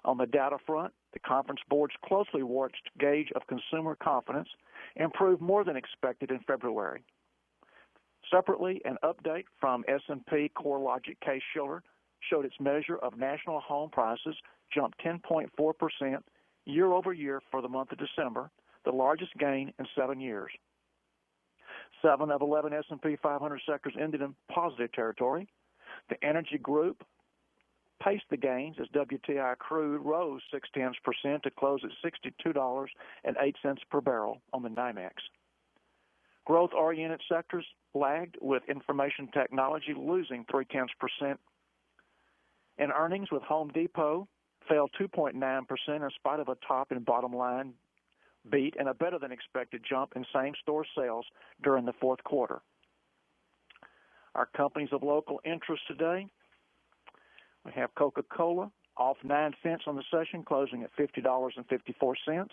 On the data front, the Conference Board's closely watched gauge of consumer confidence improved more than expected in February. Separately, an update from S&P CoreLogic Case-Shiller showed its measure of national home prices jumped 10.4% year over year for the month of December, the largest gain in 7 years. 7 of 11 S&P 500 sectors ended in positive territory. The energy group paced the gains as WTI crude rose 0.6% to close at $62.08 per barrel on the NYMEX. Growth-oriented sectors lagged, with information technology losing 0.3%. In earnings, with Home Depot fell 2.9% in spite of a top and bottom line beat and a better-than-expected jump in same-store sales during the fourth quarter. Our companies of local interest today, we have Coca-Cola off 9 cents on the session, closing at $50.54.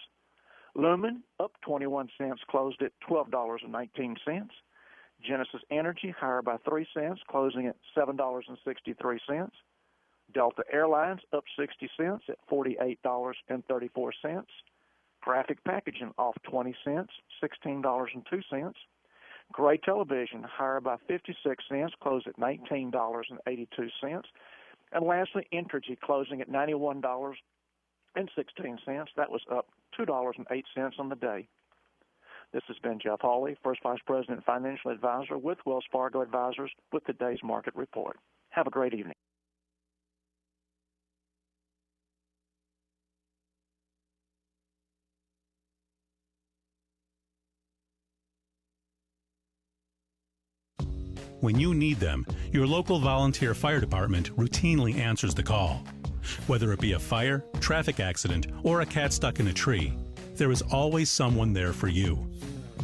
Lumen up 21 cents, closed at $12.19. Genesis Energy higher by 3 cents, closing at $7.63. Delta Airlines up 60 cents at $48.34. Graphic Packaging off 20 cents, $16.02. Gray Television higher by 56 cents, closed at $19.82. And lastly, Entergy closing at $91.16. That was up $2.08 on the day. This has been Jeff Hawley, First Vice President and Financial Advisor with Wells Fargo Advisors, with today's market report. Have a great evening. When you need them, your local volunteer fire department routinely answers the call. Whether it be a fire, traffic accident, or a cat stuck in a tree, there is always someone there for you.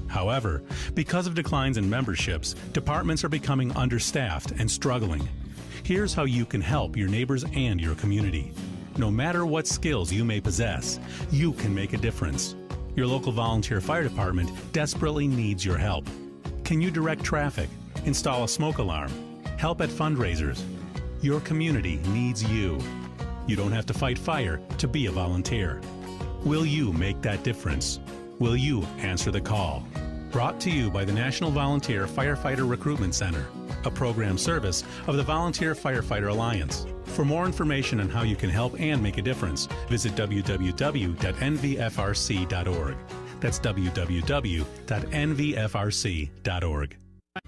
However, because of declines in memberships, departments are becoming understaffed and struggling. Here's how you can help your neighbors and your community. No matter what skills you may possess, you can make a difference. Your local volunteer fire department desperately needs your help. Can you direct traffic? Install a smoke alarm? Help at fundraisers? Your community needs you. You don't have to fight fire to be a volunteer. Will you make that difference? Will you answer the call? Brought to you by the National Volunteer Firefighter Recruitment Center, a program service of the Volunteer Firefighter Alliance. For more information on how you can help and make a difference, visit www.nvfrc.org. That's www.nvfrc.org.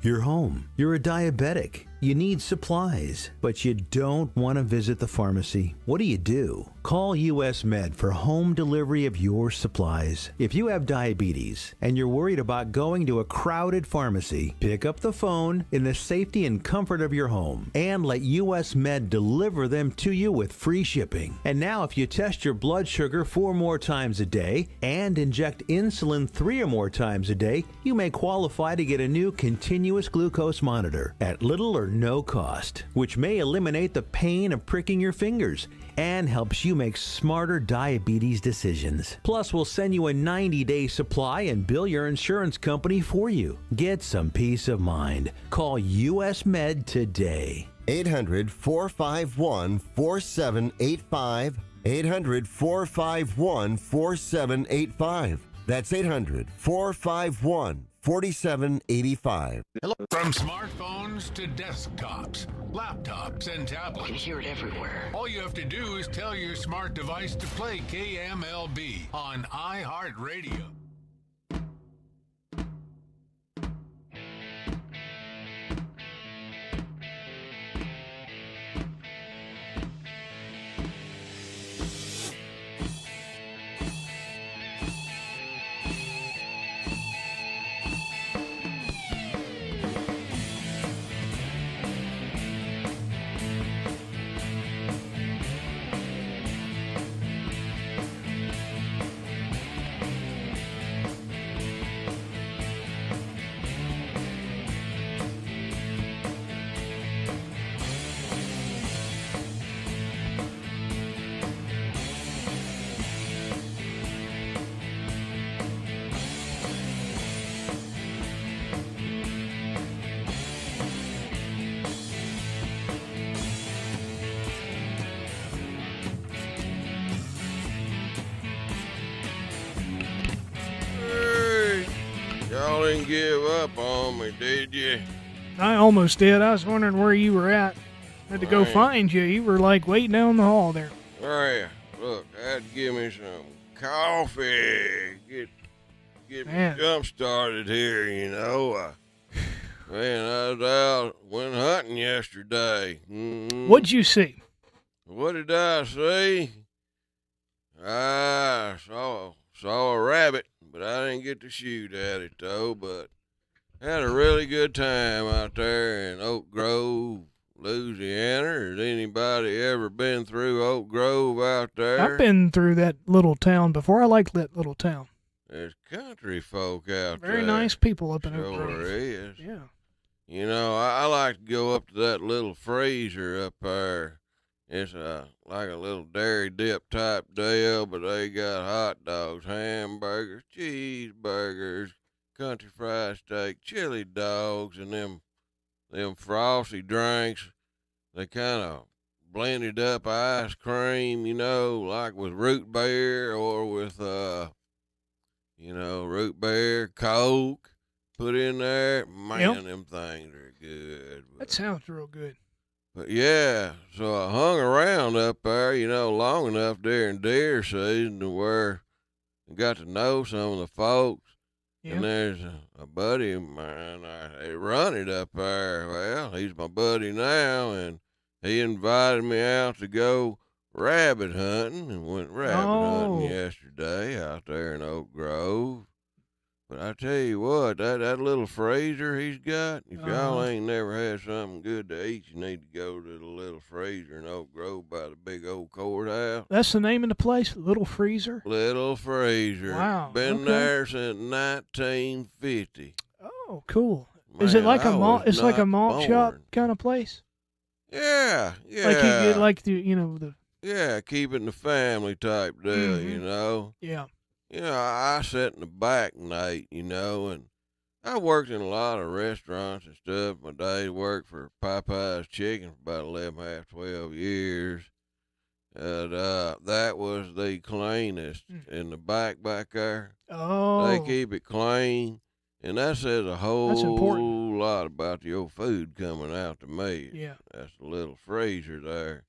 You're home. You're a diabetic. You need supplies, but you don't want to visit the pharmacy. What do? Call US Med for home delivery of your supplies. If you have diabetes and you're worried about going to a crowded pharmacy, pick up the phone in the safety and comfort of your home and let US Med deliver them to you with free shipping. And now if you test your blood sugar 4 more times a day and inject insulin 3 or more times a day, you may qualify to get a new continuous glucose monitor at little or no cost, which may eliminate the pain of pricking your fingers and helps you make smarter diabetes decisions. Plus, we'll send you a 90-day supply and bill your insurance company for you. Get some peace of mind. Call US Med today. 800-451-4785. 800-451-4785. That's 800-451-4785. Hello. From smartphones to desktops, laptops, and tablets. You can hear it everywhere. All you have to do is tell your smart device to play KMLB on iHeartRadio. y'all didn't give up on me, did you? I almost did. I was wondering where you were at. I had to go find you. You were like waiting down the hall there. Well, look, I had to give me some coffee. Get me jump started here, you know. Man, I was out, went hunting yesterday. Mm-hmm. What'd you see? What did I see? I saw a rabbit, but I didn't get to shoot at it, though. But had a really good time out there in Oak Grove, Louisiana. Has anybody ever been through Oak Grove out there? I've been through that little town before. I like that little town. There's country folk out there. Very nice people up in Oak Grove. Sure is. Yeah. You know, I like to go up to that little freezer up there. It's like a little dairy dip type deal, but they got hot dogs, hamburgers, cheeseburgers, country fried steak, chili dogs, and them frosty drinks. They kind of blended up ice cream, you know, like with root beer or with, root beer, Coke. Put in there, man, Them things are good. That sounds real good. But yeah, so I hung around up there, long enough during deer season to where I got to know some of the folks. Yeah. And there's a buddy of mine, I run it up there. Well, he's my buddy now, and he invited me out to go rabbit hunting, and went rabbit hunting yesterday out there in Oak Grove. But I tell you what, that little freezer he's got, if y'all ain't never had something good to eat, you need to go to the little freezer in Oak Grove by the big old courthouse. That's the name of the place, Little Freezer? Little Freezer. Wow. Been there since 1950. Oh, cool. Man, is it like a malt? It's like a malt shop kind of place? Yeah. Like you get like the. Yeah, keeping the family type deal, Yeah. I sat in the back, Nate, and I worked in a lot of restaurants and stuff. My dad worked for Popeye's Chicken for about 11, 12 years. And that was the cleanest in the back there. Oh. They keep it clean. And that says a whole lot about the old food coming out to me. Yeah. That's a little freezer there.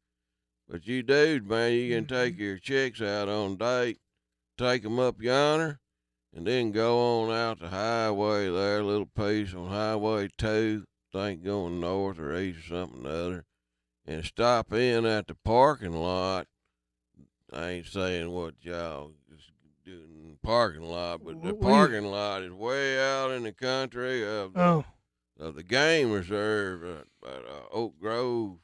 But you dudes, man, you can take your chicks out on date. Take them up yonder, and then go on out the highway there, a little piece on Highway 2, think going north or east or something or other, and stop in at the parking lot. I ain't saying what y'all just doing in the parking lot, but the parking lot is way out in the country of the game reserve at Oak Grove.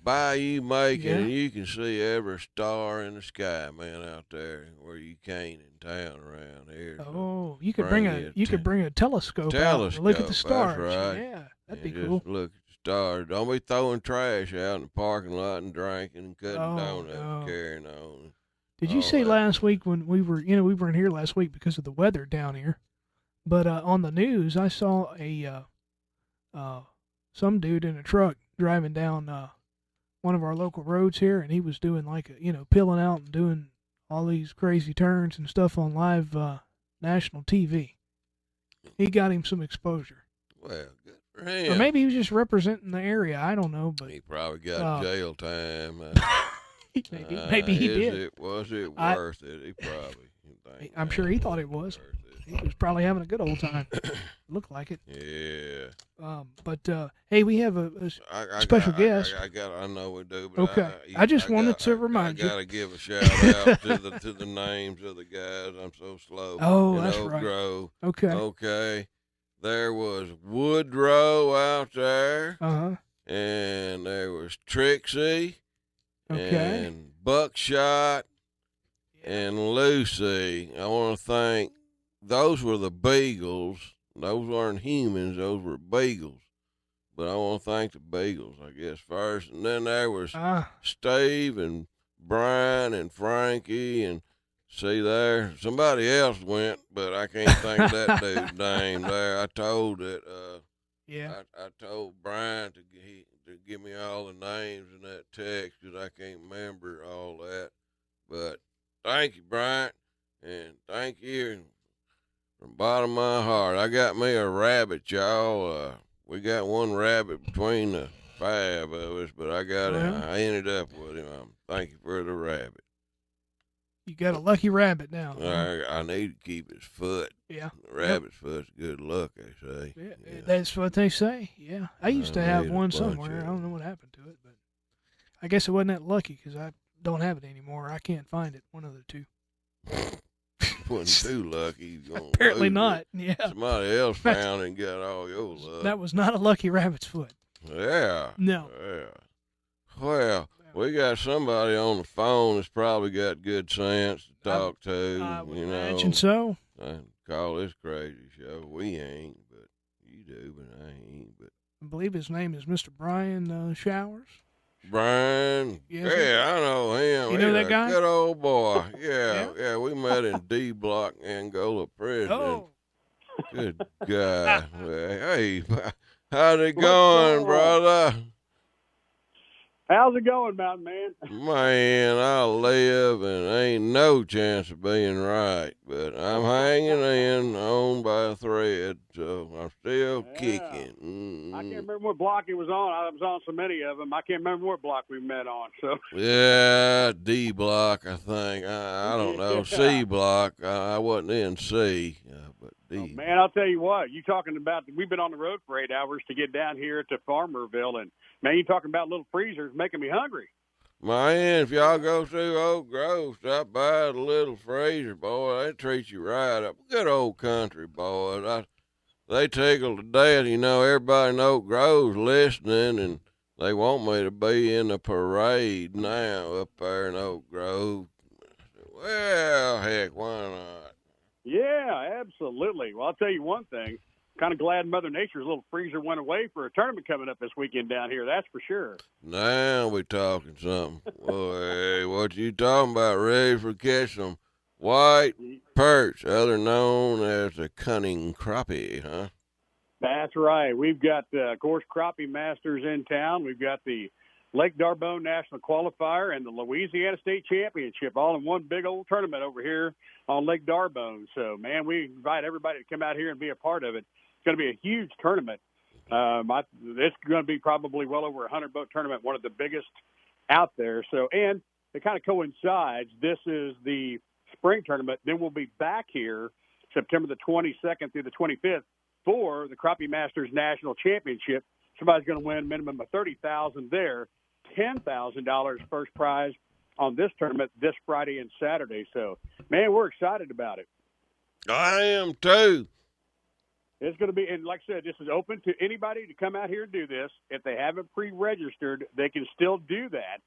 Bayou Macon, and you can see every star in the sky, man, out there where you can't in town around here. Oh, you could bring a telescope out and look at the stars. That's right. Yeah, that'd be cool. Just look at the stars. Don't be throwing trash out in the parking lot and drinking and cutting donuts and carrying on. Did you see last week when we were in here last week because of the weather down here? But on the news, I saw some dude in a truck driving down one of our local roads here, and he was doing peeling out and doing all these crazy turns and stuff on live national TV. He got him some exposure. Well, good for him. Or maybe he was just representing the area. I don't know, but he probably got jail time. maybe he did. Was it worth it? He probably. I'm sure he thought it was. He was probably having a good old time. Looked like it. Yeah. But hey, we have a special guest. I know we do. But okay. I just wanted to remind you. I gotta give a shout out to the names of the guys. I'm so slow. Oh, that's Oak right. Grove. Okay. Okay. There was Woodrow out there. And there was Trixie. Okay. And Buckshot. And Lucy. I want to thank. Those were the beagles. Those weren't humans. Those were beagles. But I want to thank the beagles, I guess, first. And then there was Steve and Brian and Frankie. And see there, somebody else went, but I can't think that dude's name there. I told it. I told Brian to give me all the names in that text because I can't remember all that. But thank you, Brian. And thank you. And From bottom of my heart, I got me a rabbit, y'all. We got one rabbit between the 5 of us, but I got him. I ended up with him. Thank you for the rabbit. You got a lucky rabbit now. I need to keep his foot. Yeah. The rabbit's foot's good luck, they say. Yeah, that's what they say. Yeah. I used to have one somewhere. I don't know what happened to it, but I guess it wasn't that lucky because I don't have it anymore. I can't find it. One of the two. Wasn't too lucky. Apparently not. Yeah. Somebody else found it and got all your luck. That was not a lucky rabbit's foot. Yeah. No. Yeah. Well, we got somebody on the phone that's probably got good sense to talk to. I would you know. imagine so. I call this crazy show. We ain't, but you do, but I ain't. But I believe his name is Mr. Brian Showers. Brian, Yes, yeah, I know him. You know He's that guy? Good old boy. Yeah. Yeah, we met in D Block, Angola prison. Oh. Good guy. Well, hey, how's it going, brother? How's it going, Mountain Man? Man, I live and ain't no chance of being right, but I'm hanging in on by a thread, so I'm still kicking. I can't remember what block it was on. I was on so many of them. I can't remember what block we met on. So Yeah, D Block, I think. I don't know. C Block. I wasn't in C, but D. Oh, man, I'll tell you what. You talking about? We've been on the road for 8 hours to get down here to Farmerville, and man, you talking about little freezers making me hungry. Man, if y'all go through Oak Grove, stop by the little freezer, boy. They treat you right up. Good old country, boys. They tickle to death. You know, everybody in Oak Grove's listening, and they want me to be in the parade now up there in Oak Grove. Well, heck, why not? Yeah, absolutely. Well, I'll tell you one thing. Kind of glad Mother Nature's little freezer went away for a tournament coming up this weekend down here. That's for sure. Now we talking something. Boy, what you talking about? Ready for catch some white perch, other known as the cunning crappie, huh? That's right. We've got, of course, Crappie Masters in town. We've got the Lake D'Arbonne National Qualifier and the Louisiana State Championship all in one big old tournament over here on Lake D'Arbonne. So, man, we invite everybody to come out here and be a part of it. It's going to be a huge tournament. It's going to be probably well over a 100-boat tournament, one of the biggest out there. So, and it kind of coincides. This is the spring tournament. Then we'll be back here September the 22nd through the 25th for the Crappie Masters National Championship. Somebody's going to win a minimum of $30,000 there, $10,000 first prize on this tournament this Friday and Saturday. So, man, we're excited about it. I am too. It's going to be, and like I said, this is open to anybody to come out here and do this. If they haven't pre-registered, they can still do that.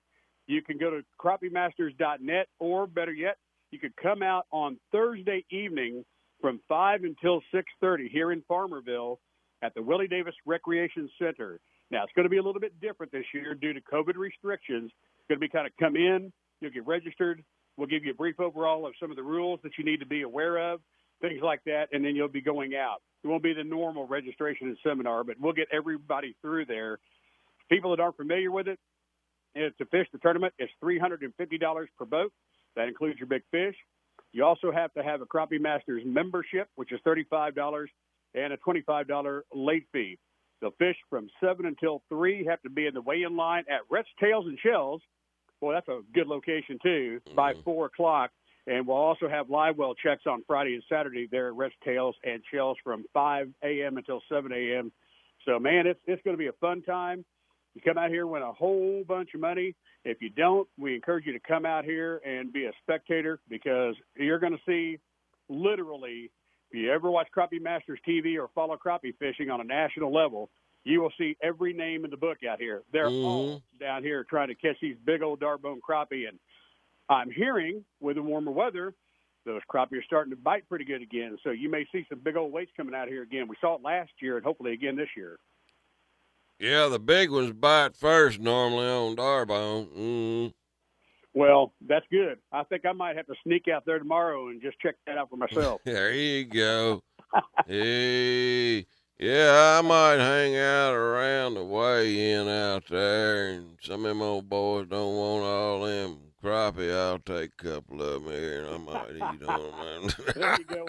You can go to crappiemasters.net, or better yet, you could come out on Thursday evening from 5 until 6:30 here in Farmerville at the Willie Davis Recreation Center. Now, it's going to be a little bit different this year due to COVID restrictions. It's going to be kind of come in, you'll get registered. We'll give you a brief overall of some of the rules that you need to be aware of, things like that, and then you'll be going out. It won't be the normal registration and seminar, but we'll get everybody through there. People that aren't familiar with it, to fish the tournament, it's $350 per boat. That includes your big fish. You also have to have a Crappie Masters membership, which is $35, and a $25 late fee. They'll fish from 7 until 3, have to be in the weigh-in line at Rhett's Tails and Shells. Boy, that's a good location, too, by 4 o'clock. And we'll also have live well checks on Friday and Saturday there at Rhett's Tails and Shells from 5 a.m. until 7 a.m. So, man, it's going to be a fun time. You come out here, win a whole bunch of money. If you don't, we encourage you to come out here and be a spectator, because you're going to see literally, if you ever watch Crappie Masters TV or follow crappie fishing on a national level, you will see every name in the book out here. They're all down here trying to catch these big old D'Arbonne crappie. And I'm hearing with the warmer weather, those crappie are starting to bite pretty good again. So you may see some big old weights coming out here again. We saw it last year and hopefully again this year. Yeah, the big ones bite first normally on D'Arbonne. Well, that's good. I think I might have to sneak out there tomorrow and just check that out for myself. There you go. Hey, yeah, I might hang out around the weigh-in out there, and some of them old boys don't want all them crappie, I'll take a couple of them here, and I might eat on them. There you go.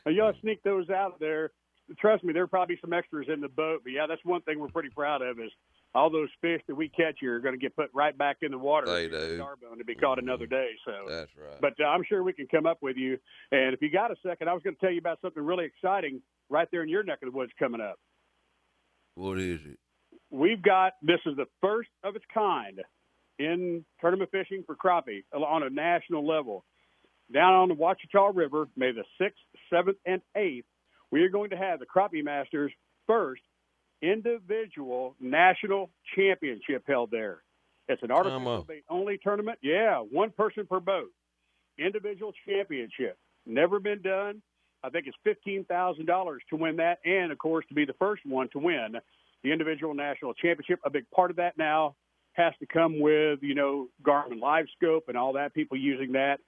Well, you ought to sneak those out there. Trust me, there are probably some extras in the boat. But, yeah, that's one thing we're pretty proud of is all those fish that we catch here are going to get put right back in the water. They do. Starbone to be caught another day. So That's right. But I'm sure we can come up with you. And if you got a second, I was going to tell you about something really exciting right there in your neck of the woods coming up. What is it? We've got – this is the first of its kind in tournament fishing for crappie on a national level. Down on the Ouachita River, May the 6th, 7th, and 8th, we are going to have the Crappie Masters' first individual national championship held there. It's an artificial bait only tournament. Yeah, one person per boat. Individual championship. Never been done. I think it's $15,000 to win that, and, of course, to be the first one to win the individual national championship. A big part of that now has to come with, Garmin Live Scope and all that, people using that.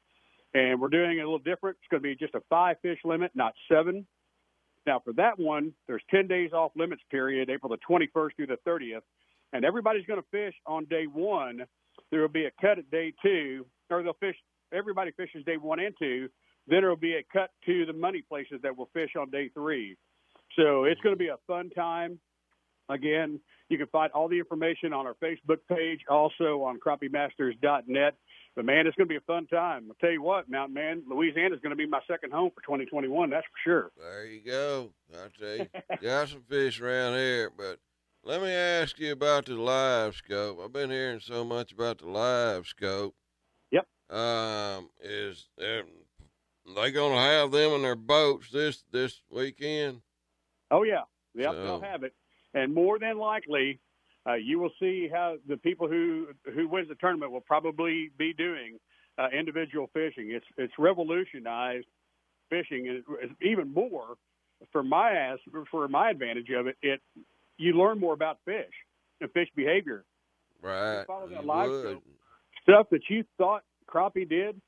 And we're doing it a little different. It's going to be just a 5-fish limit, not 7. Now, for that one, there's 10 days off limits period, April the 21st through the 30th. And everybody's going to fish on day 1. There will be a cut at day 2, or everybody fishes day 1 and 2. Then there will be a cut to the money places that will fish on day 3. So it's going to be a fun time. Again, you can find all the information on our Facebook page, also on crappiemasters.net. But, man, it's going to be a fun time. I'll tell you what, Mountain Man, Louisiana is going to be my second home for 2021, that's for sure. There you go. I tell you, got some fish around here. But let me ask you about the Live Scope. I've been hearing so much about the Live Scope. Yep. Is they going to have them in their boats this weekend? Oh, yeah. Yep, they'll have it. And more than likely, you will see how the people who wins the tournament will probably be doing individual fishing. It's revolutionized fishing, and even more for my advantage of it. You learn more about fish and fish behavior. Right. You follow that live scope, stuff that you thought crappie did,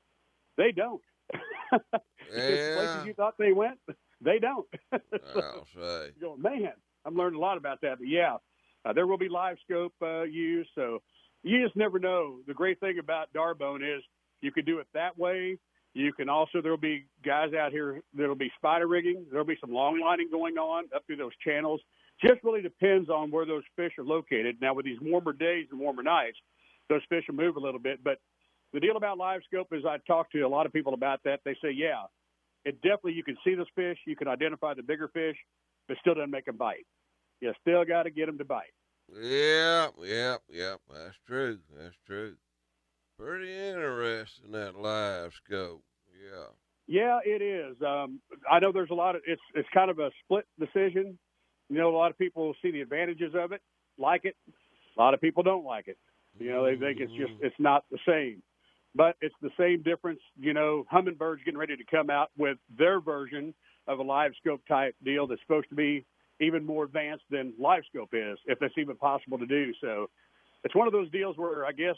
they don't. Yeah. Places you thought they went, they don't. I'll say. You're going, man, I'm learning a lot about that. But yeah, there will be live scope used. So you just never know. The great thing about Darbone is you can do it that way. You can also, there'll be guys out here that'll be spider rigging. There'll be some long lining going on up through those channels. Just really depends on where those fish are located. Now, with these warmer days and warmer nights, those fish will move a little bit. But the deal about live scope is I talked to a lot of people about that. They say, yeah, it definitely, you can see those fish. You can identify the bigger fish, but still doesn't make them bite. You still got to get them to bite. Yeah. That's true. Pretty interesting, that live scope. Yeah. Yeah, it is. I know there's a lot of, it's kind of a split decision. A lot of people see the advantages of it, like it. A lot of people don't like it. They think it's not the same. But it's the same difference. Humminbird's getting ready to come out with their version of a live scope type deal that's supposed to be even more advanced than live scope is, if that's even possible to do. So it's one of those deals where I guess,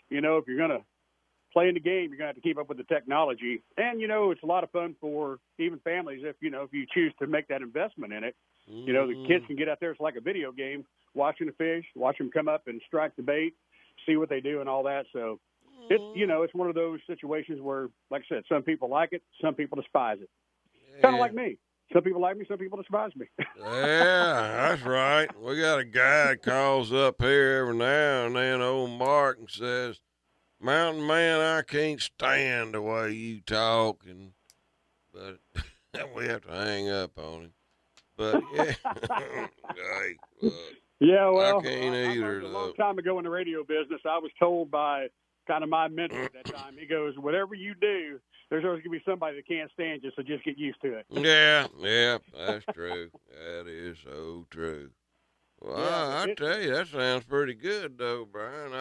if you're going to play in the game, you're going to have to keep up with the technology. And, it's a lot of fun for even families if you choose to make that investment in it. The kids can get out there. It's like a video game, watching the fish, watch them come up and strike the bait, see what they do and all that. So it's one of those situations where, like I said, some people like it, some people despise it. Yeah. Kind of like me. Some people like me, some people despise me. Yeah, that's right. We got a guy that calls up here every now and then, old Mark, and says, Mountain Man, I can't stand the way you talk, but we have to hang up on him. But yeah, yeah, well, I can't either. A long time ago in the radio business, I was told by kind of my mentor at that time. He goes, whatever you do, there's always going to be somebody that can't stand you, so just get used to it. Yeah, that's true. That is so true. Well, yeah, I tell you, that sounds pretty good, though, Brian.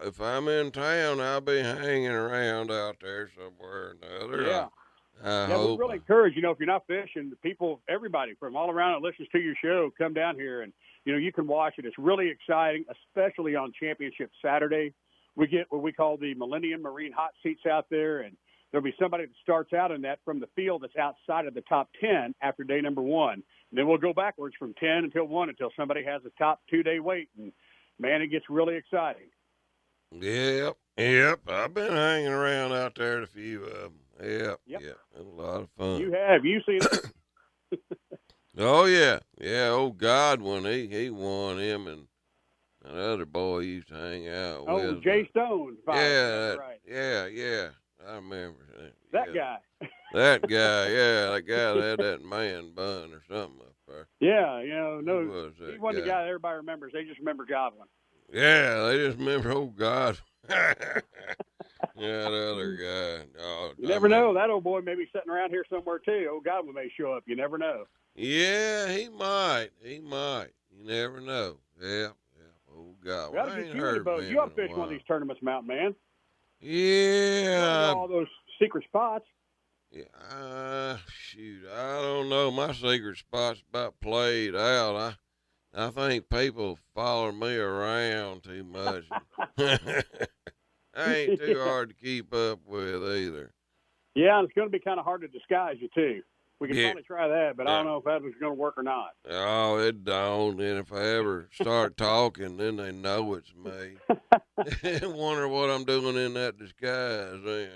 If I'm in town, I'll be hanging around out there somewhere or another. Yeah. I we hope. really encourage, if you're not fishing, people, everybody from all around that listens to your show, come down here and, you can watch it. It's really exciting, especially on Championship Saturday. We get what we call the Millennium Marine Hot Seats out there, and there'll be somebody that starts out in that from the field that's outside of the top 10 after day number 1. And then we'll go backwards from 10 until 1 until somebody has a top 2-day wait. And, man, it gets really exciting. Yep, yep. I've been hanging around out there at a few of them. Yep, Yep. yep. It was a lot of fun. You have. You seen it? Oh yeah, yeah. Old Godwin, he won him, and that other boy he used to hang out Oh, with. Jay Stone. if I remember right. Yeah. I remember That yeah. guy. That guy, yeah, that guy that had that man bun or something up there. Yeah, no, Who was that he wasn't the guy? guy that everybody remembers. They just remember Godwin. Yeah, they just remember old God. Yeah, the other guy. Oh, You never know. That old boy may be sitting around here somewhere too. Old Godwin may show up. You never know. Yeah, he might. He might. You never know. Yeah. Old God. Well, I get ain't you in the heard boat. of him You in a upfish one of while. these tournaments, Mountain Man. Yeah. All those secret spots. Yeah. Shoot, I don't know. My secret spot's about played out. I think people follow me around too much. I ain't too hard to keep up with either. Yeah, and it's going to be kind of hard to disguise you too. We can Yeah. probably try that, but I don't know if that was going to work or not. Oh, it don't. And if I ever start talking, then they know it's me. Wonder what I'm doing in that disguise then.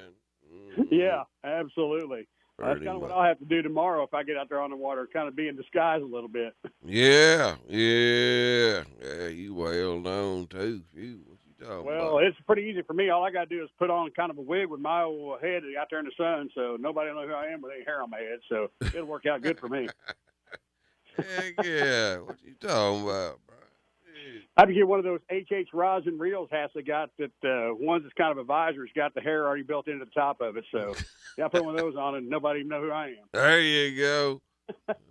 Mm-hmm. Yeah, absolutely. That's kind of what I'll have to do tomorrow if I get out there on the water, kind of be in disguise a little bit. Yeah. You well known too. Phew, what you talking Well, about? it's pretty easy for me. All I got to do is put on kind of a wig with my old head out there in the sun, so nobody will know who I am with any hair on my head. So it'll work out good for me. Heck yeah. What you talking about, bro? I have to get one of those HH rosin reels hats I got that one's that's kind of a visor. It's got the hair already built into the top of it. So yeah, I put one of those on and nobody even know who I am. There you go.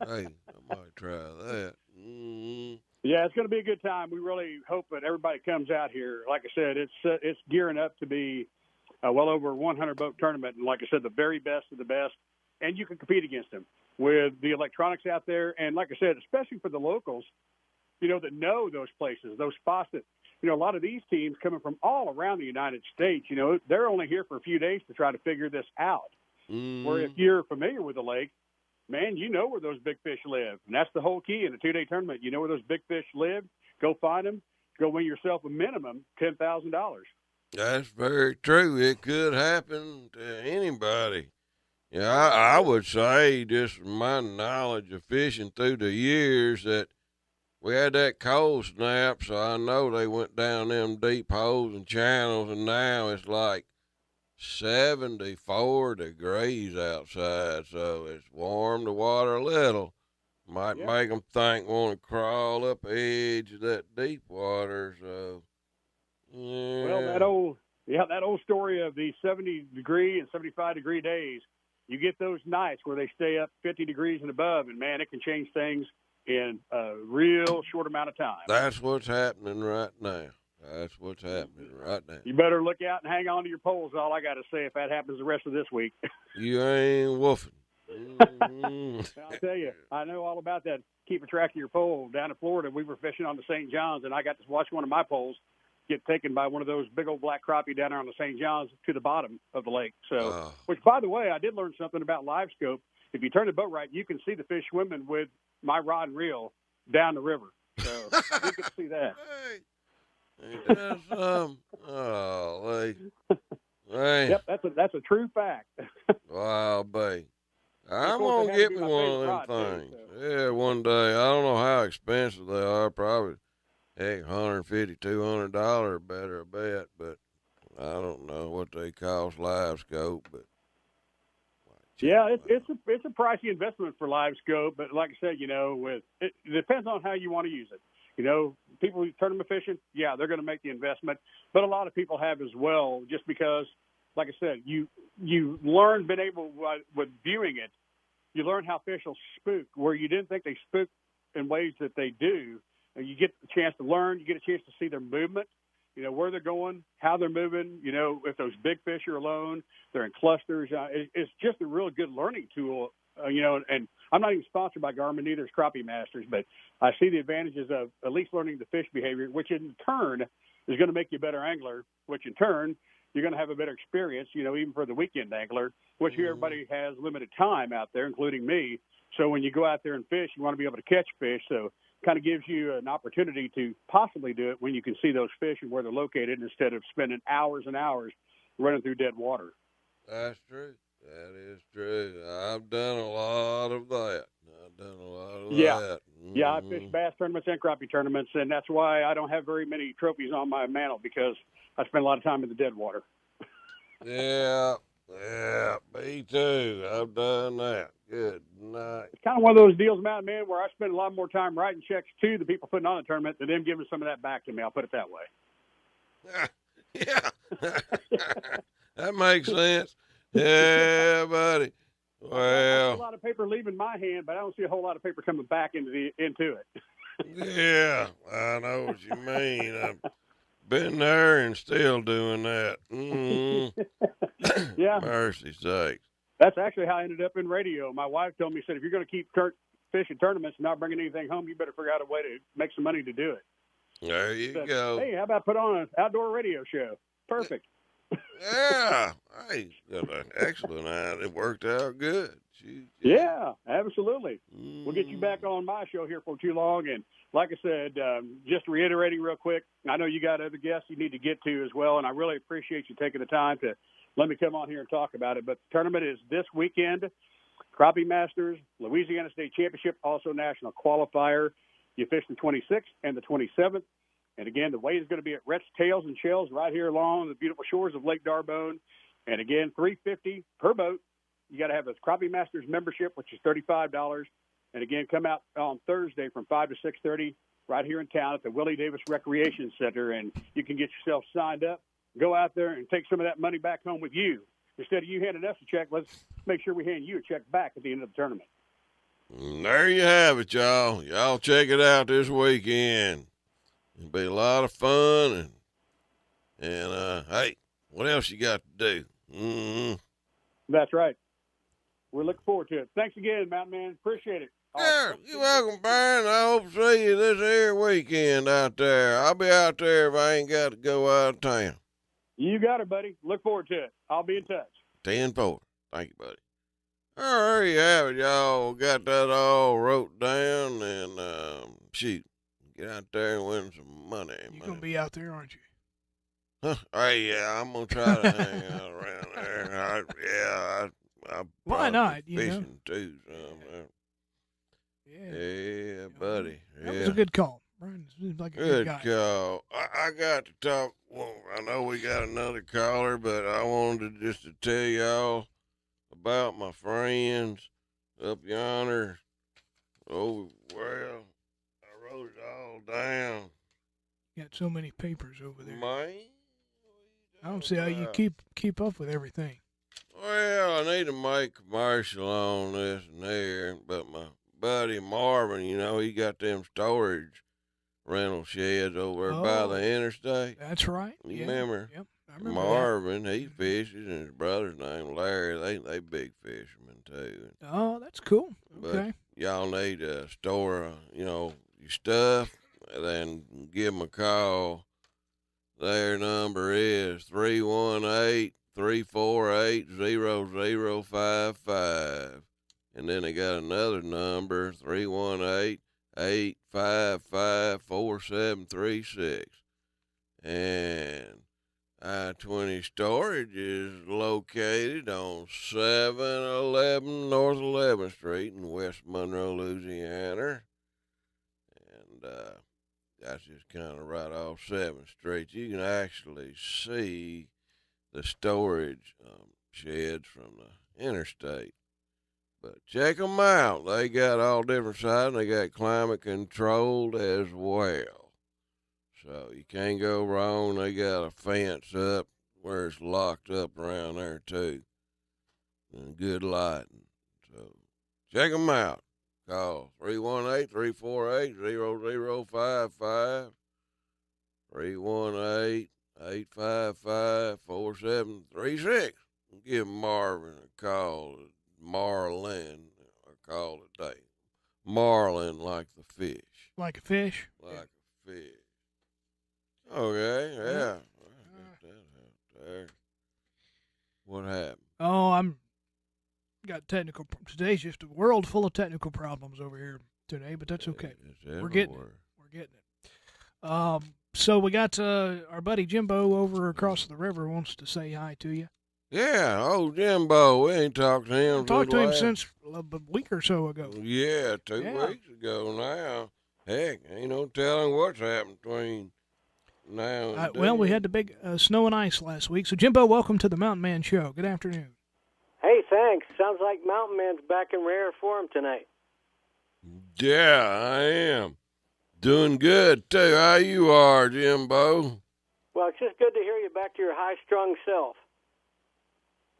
Hey, I might try that. Mm-hmm. Yeah, it's going to be a good time. We really hope that everybody comes out here. Like I said, it's gearing up to be well over a 100 boat tournament, and like I said, the very best of the best, and you can compete against them with the electronics out there. And like I said, especially for the locals, that know those places, those spots that, a lot of these teams coming from all around the United States, they're only here for a few days to try to figure this out. Mm-hmm. Where if you're familiar with the lake, man, you know where those big fish live. And that's the whole key in a 2-day tournament. You know where those big fish live, go find them, go win yourself a minimum $10,000. That's very true. It could happen to anybody. Yeah, I would say, just from my knowledge of fishing through the years, that we had that cold snap, so I know they went down them deep holes and channels, and now it's like 74 degrees outside, so it's warmed the water a little. Might make them want to crawl up the edge of that deep water, so, yeah. Well, that old story of the 70-degree and 75-degree days, you get those nights where they stay up 50 degrees and above, and, man, it can change things in a real short amount of time. That's what's happening right now. You better look out and hang on to your poles, all I got to say, if that happens the rest of this week. You ain't woofing. Mm-hmm. I'll tell you, I know all about that, keeping track of your pole. Down in Florida, we were fishing on the St. John's, and I got to watch one of my poles get taken by one of those big old black crappie down there on the St. John's to the bottom of the lake. So, which, by the way, I did learn something about live scope. If you turn the boat right, you can see the fish swimming with my rod and reel down the river. So you can see that. Hey, oh, hey. Yep, that's a true fact. Wow, babe. I'm going to get me one of them things. Yeah, one day. I don't know how expensive they are. Probably, $150, $200 better, I bet. But I don't know what they cost live scope. But yeah, it's a pricey investment for live scope. But like I said, it depends on how you want to use it. People who tournament fishing, yeah, they're going to make the investment. But a lot of people have as well, just because, like I said, you learn, with viewing it, you learn how fish will spook where you didn't think they spook in ways that they do. And you get a chance to learn. You get a chance to see their movement, where they're going, how they're moving, if those big fish are alone, they're in clusters. It's just a real good learning tool, and I'm not even sponsored by Garmin, neither is Crappie Masters, but I see the advantages of at least learning the fish behavior, which in turn is going to make you a better angler, which in turn you're going to have a better experience, even for the weekend angler, which everybody has limited time out there, including me. So when you go out there and fish, you want to be able to catch fish. So kind of gives you an opportunity to possibly do it when you can see those fish and where they're located instead of spending hours and hours running through dead water. That's true. That is true. I've done a lot of that. That. Yeah, I fish bass tournaments and crappie tournaments, and that's why I don't have very many trophies on my mantle, because I spend a lot of time in the dead water. Yeah, me too. I've done that. Good night. It's kind of one of those deals, Mountain Man, where I spend a lot more time writing checks to the people putting on the tournament than them giving some of that back to me. I'll put it that way. Yeah, that makes sense. Yeah, buddy. Well, I see a lot of paper leaving my hand, but I don't see a whole lot of paper coming back into it. Yeah, I know what you mean. I've been there and still doing that. Yeah. Mercy sakes. That's actually how I ended up in radio. My wife told me, said, if you're going to keep fishing tournaments and not bringing anything home, you better figure out a way to make some money to do it. There you said, go. Hey, how about put on an outdoor radio show? Perfect. Yeah. Hey, got an excellent idea. It worked out good. Jeez. Yeah, absolutely. We'll get you back on my show here for too long. And like I said, just reiterating real quick, I know you got other guests you need to get to as well, and I really appreciate you taking the time to let me come on here and talk about it. But the tournament is this weekend, Crappie Masters, Louisiana State Championship, also national qualifier. You fish the 26th and the 27th. And again, the weight is going to be at Rhett's Tails and Shells right here along the beautiful shores of Lake D'Arbonne. And again, $350 per boat. You got to have a Crappie Masters membership, which is $35. And again, come out on Thursday from 5 to 6:30 right here in town at the Willie Davis Recreation Center, and you can get yourself signed up. Go out there and take some of that money back home with you. Instead of you handing us a check, let's make sure we hand you a check back at the end of the tournament. And there you have it, y'all. Y'all check it out this weekend. It'll be a lot of fun, and hey, what else you got to do? That's right. We're looking forward to it. Thanks again, Mountain Man. Appreciate it. Yeah, you're welcome, Brian. I hope to see you this here weekend out there. I'll be out there if I ain't got to go out of town. You got it, buddy. Look forward to it. I'll be in touch. 10-4. Thank you, buddy. All right, there you have it, y'all. Got that all wrote down, and shoot, get out there and win some money. You're going to be out there, aren't you? Huh? Hey, yeah, I'm going to try to hang out around there. I Why not? Fishing too. Yeah, buddy. That was a good call. Brian seems like a good guy. Good call. I got to talk. Well, I know we got another caller, but I wanted just to tell y'all about my friends up yonder. Oh, well, I wrote it all down. You got so many papers over there. Man, I don't see how you keep up with everything. Well, I need to make a commercial on this and there, but my buddy Marvin, he got them storage rental sheds over there by the interstate. That's right. You remember? Yep, I remember Marvin, he fishes, and his brother's name Larry. They big fishermen too. Oh, that's cool. Okay. But y'all need to store, your stuff, and then give them a call. Their number is 318-348-0055. And then they got another number, 318-855-4736. And I-20 Storage is located on 711 North 11th Street in West Monroe, Louisiana. And that's just kind of right off 7th Street. You can actually see the storage sheds from the interstate. But check them out. They got all different sizes. They got climate controlled as well. So you can't go wrong. They got a fence up where it's locked up around there too. And good lighting. So check them out. Call 318-348-0055. 318-855-4736. Give Marvin a call. Marlin, I call it today. Marlin like the fish. Like a fish? Like a fish. Okay, yeah. Get that out there. What happened? Oh, today's just a world full of technical problems over here. today, but that's okay. It's We're getting it. everywhere. We're getting it. So we got our buddy Jimbo over across the river wants to say hi to you. Yeah, old Jimbo. We ain't talked to him. Talked to him since a week or so ago. Yeah, 2 weeks ago now. Heck, ain't no telling what's happened between now and Well, we then. had the big snow and ice last week. So, Jimbo, welcome to the Mountain Man Show. Good afternoon. Hey, thanks. Sounds like Mountain Man's back in rare form tonight. Yeah, I am. Doing good, too. How you are, Jimbo? Well, it's just good to hear you back to your high-strung self.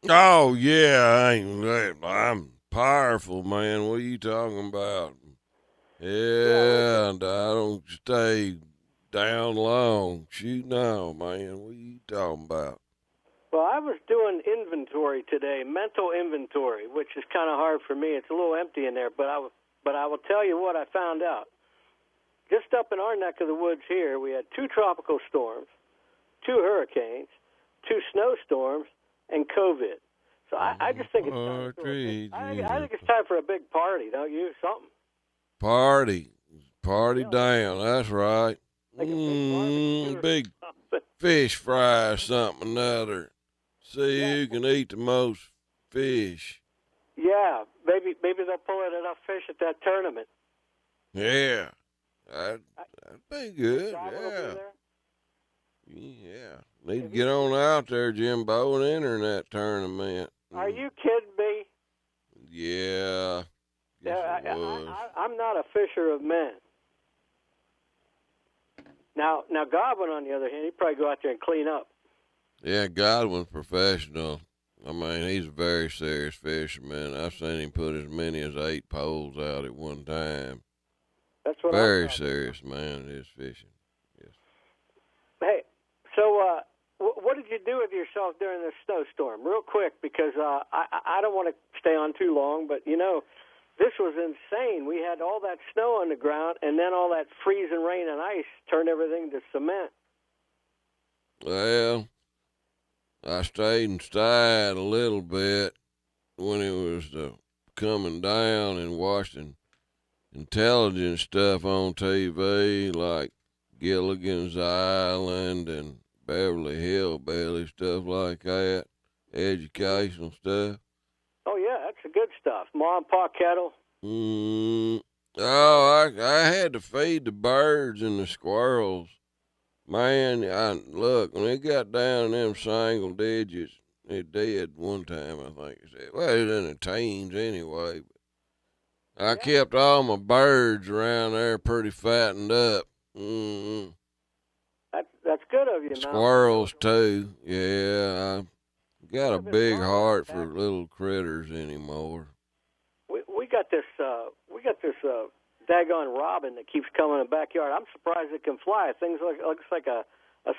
Oh, yeah, I'm powerful, man. What are you talking about? Yeah, and I don't stay down long. Shoot, no, man. What are you talking about? Well, I was doing inventory today, mental inventory, which is kind of hard for me. It's a little empty in there, but I will tell you what I found out. Just up in our neck of the woods here, we had 2 tropical storms, 2 hurricanes, 2 snowstorms, and COVID. So I just think it's time I think it's time for a big party, don't you? Something. Party down. That's right. Like a Big fish fry or something another. See who can eat the most fish. Yeah, maybe they'll pull in enough fish at that tournament. Yeah, that'd be good. Yeah. Yeah, need to get on out there, Jimbo, and enter that tournament. Are you kidding me? Yeah. I'm not a fisher of men. Now Godwin, on the other hand, he'd probably go out there and clean up. Yeah, Godwin's professional. I mean, he's a very serious fisherman. I've seen him put as many as 8 poles out at one time. That's what very serious man is fishing. Yes. Hey, so what did you do with yourself during this snowstorm? Real quick, because I don't want to stay on too long, but this was insane. We had all that snow on the ground, and then all that freezing rain and ice turned everything to cement. Well, I stayed inside a little bit when it was coming down and watching intelligence stuff on TV, like Gilligan's Island and Beverly Hillbilly, stuff like that, educational stuff. Oh, yeah, that's the good stuff. Ma and Pa Kettle. Oh, I had to feed the birds and the squirrels. Man, look, when it got down in them single digits, it did one time, I think it said. Well, it was in the teens anyway. But I kept all my birds around there pretty fattened up. That's good of you, squirrels, too. Yeah, I got a big heart for little critters anymore. We got this daggone robin that keeps coming in the backyard. I'm surprised it can fly. Things looks like a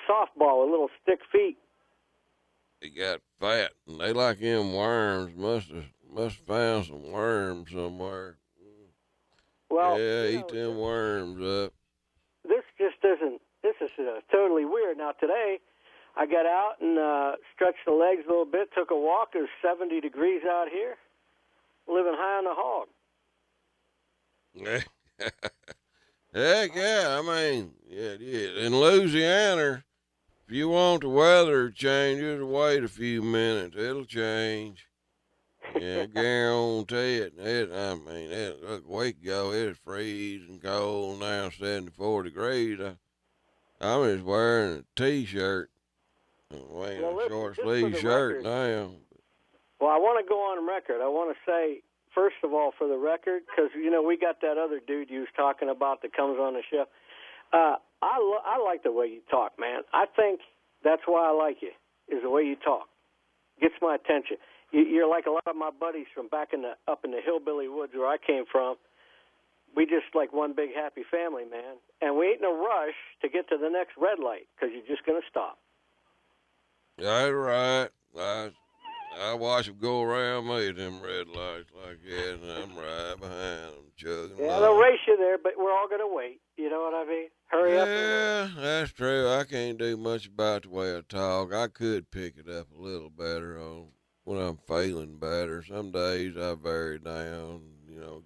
softball with little stick feet. They got fat, and they like them worms. Must have found some worms somewhere. Well, yeah, eat them worms up. This is totally weird. Now today, I got out and stretched the legs a little bit, took a walk. It was 70 degrees out here. Living high on the hog. Heck yeah, I mean, yeah. In Louisiana, if you want the weather to change, just wait a few minutes. It'll change. Yeah, guarantee it. Look, a week ago, it was freezing cold. Now 74 degrees. I'm just wearing a T-shirt. I'm wearing a short sleeve shirt now. Well, I want to go on record. I want to say, first of all, for the record, because, we got that other dude you was talking about that comes on the show. I like the way you talk, man. I think that's why I like you, is the way you talk. Gets my attention. You're like a lot of my buddies from back up in the hillbilly woods where I came from. We just like one big happy family, man. And we ain't in a rush to get to the next red light because you're just going to stop. That's right. I watch them go around me, them red lights like that, and I'm right behind them chugging. Yeah, they'll race you there, but we're all going to wait. You know what I mean? Hurry up. Yeah, that's true. I can't do much about the way I talk. I could pick it up a little better when I'm feeling better. Some days I vary down,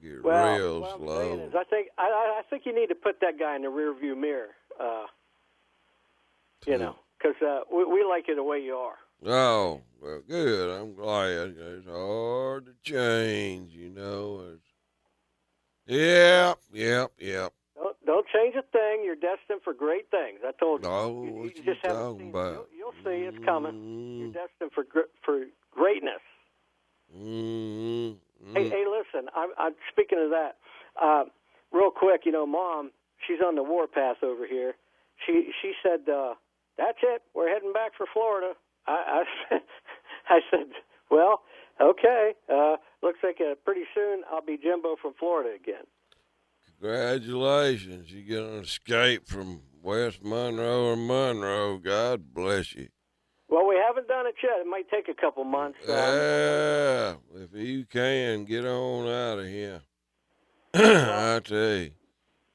get Well, real what I'm slow. saying is, I think you need to put that guy in the rearview mirror. Because we like you the way you are. Oh, well, good. I'm glad. It's hard to change, Yep. Don't change a thing. You're destined for great things. I told you. Oh, you what you just haven't talking seen about? it. You'll see it's coming. Mm-hmm. You're destined for greatness. Mm-hmm. Hey, listen. I'm speaking of that. Real quick, Mom, she's on the warpath over here. She said, "That's it. We're heading back for Florida." I said, "Well, okay. Looks like pretty soon I'll be Jimbo from Florida again." Congratulations. You get an escape from West Monroe or Monroe. God bless you. Well, we haven't done it yet. It might take a couple months. Yeah, if you can, get on out of here. I tell you.